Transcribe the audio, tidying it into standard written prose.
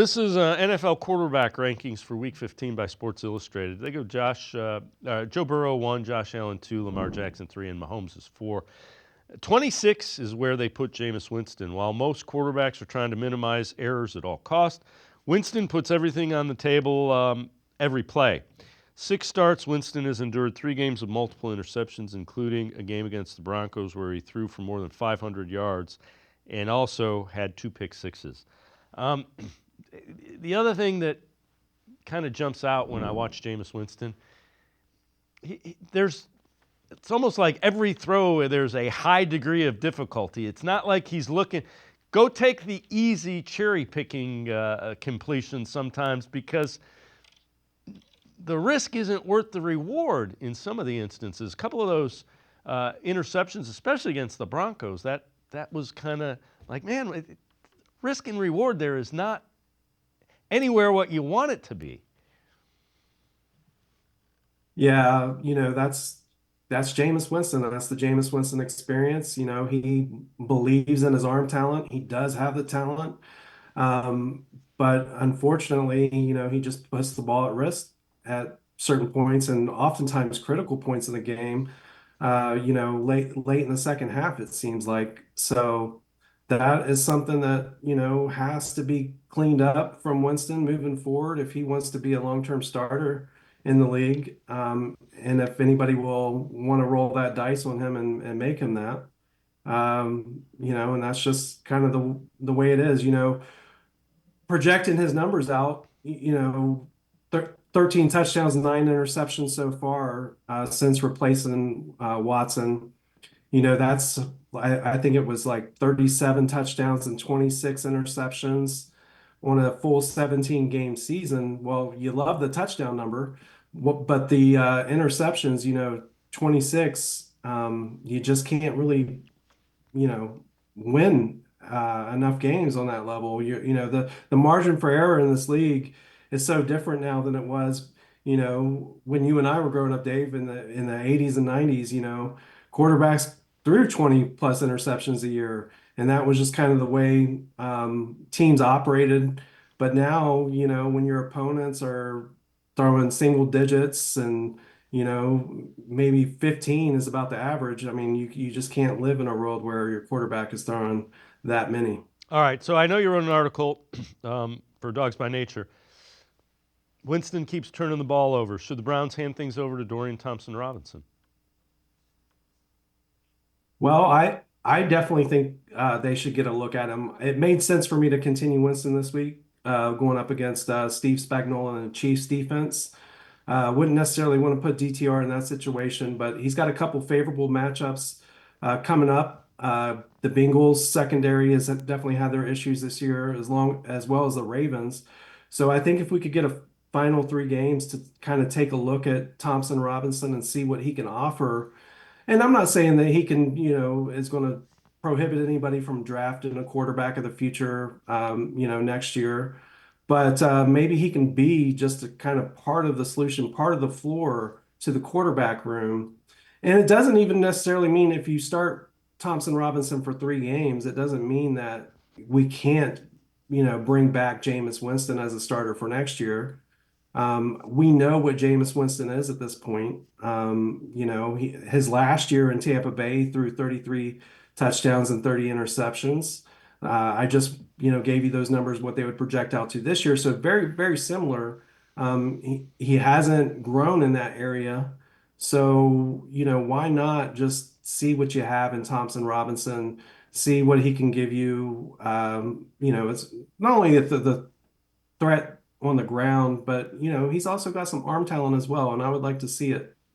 This is NFL quarterback rankings for Week 15 by Sports Illustrated. They go Joe Burrow 1, Josh Allen 2, Lamar Jackson 3, and Mahomes is 4. 26 is where they put Jameis Winston. While most quarterbacks are trying to minimize errors at all costs, Winston puts everything on the table every play. 6 starts, Winston has endured 3 games of multiple interceptions, including a game against the Broncos where he threw for more than 500 yards and also had 2 pick sixes. The other thing that kind of jumps out when I watch Jameis Winston, it's almost like every throw there's a high degree of difficulty. It's not like he's looking, go take the easy cherry picking completion sometimes, because the risk isn't worth the reward in some of the instances. A couple of those interceptions, especially against the Broncos, that was kind of like, man, risk and reward there is not anywhere what you want it to be. Yeah, that's Jameis Winston. That's the Jameis Winston experience. He believes in his arm talent. He does have the talent. Um, but unfortunately, he just puts the ball at risk at certain points and oftentimes critical points in the game. Late in the second half, it seems like. So that is something that, has to be cleaned up from Winston moving forward if he wants to be a long-term starter in the league. And if anybody will want to roll that dice on him and make him that, and that's just kind of the way it is, projecting his numbers out, 13 touchdowns, 9 interceptions so far since replacing Watson. I think it was like 37 touchdowns and 26 interceptions on a full 17 game season. Well, you love the touchdown number, but the interceptions, 26, you just can't really, win enough games on that level. The margin for error in this league is so different now than it was, when you and I were growing up, Dave, in the 80s and 90s. Quarterbacks threw 20 plus interceptions a year, and that was just kind of the way teams operated. But now, when your opponents are throwing single digits and maybe 15 is about the average. I mean, you just can't live in a world where your quarterback is throwing that many. All right, so I know you wrote an article for Dogs by Nature. Winston keeps turning the ball over. Should the Browns hand things over to Dorian Thompson-Robinson? Well, I definitely think they should get a look at him. It made sense for me to continue Winston this week, going up against Steve Spagnuolo and the Chiefs defense. Wouldn't necessarily want to put DTR in that situation, but he's got a couple favorable matchups coming up. The Bengals secondary has definitely had their issues this year, as well as the Ravens. So I think if we could get a final 3 games to kind of take a look at Thompson Robinson and see what he can offer. And I'm not saying that he can, is going to prohibit anybody from drafting a quarterback of the future, next year. But maybe he can be just a kind of part of the solution, part of the floor to the quarterback room. And it doesn't even necessarily mean if you start Thompson Robinson for 3 games, it doesn't mean that we can't, bring back Jameis Winston as a starter for next year. We know what Jameis Winston is at this point. His last year in Tampa Bay threw 33 touchdowns and 30 interceptions. I just, gave you those numbers, what they would project out to this year. So very, very similar. He hasn't grown in that area. So, why not just see what you have in Thompson Robinson, see what he can give you. It's not only the threat on the ground, but he's also got some arm talent as well, and I would like to see it.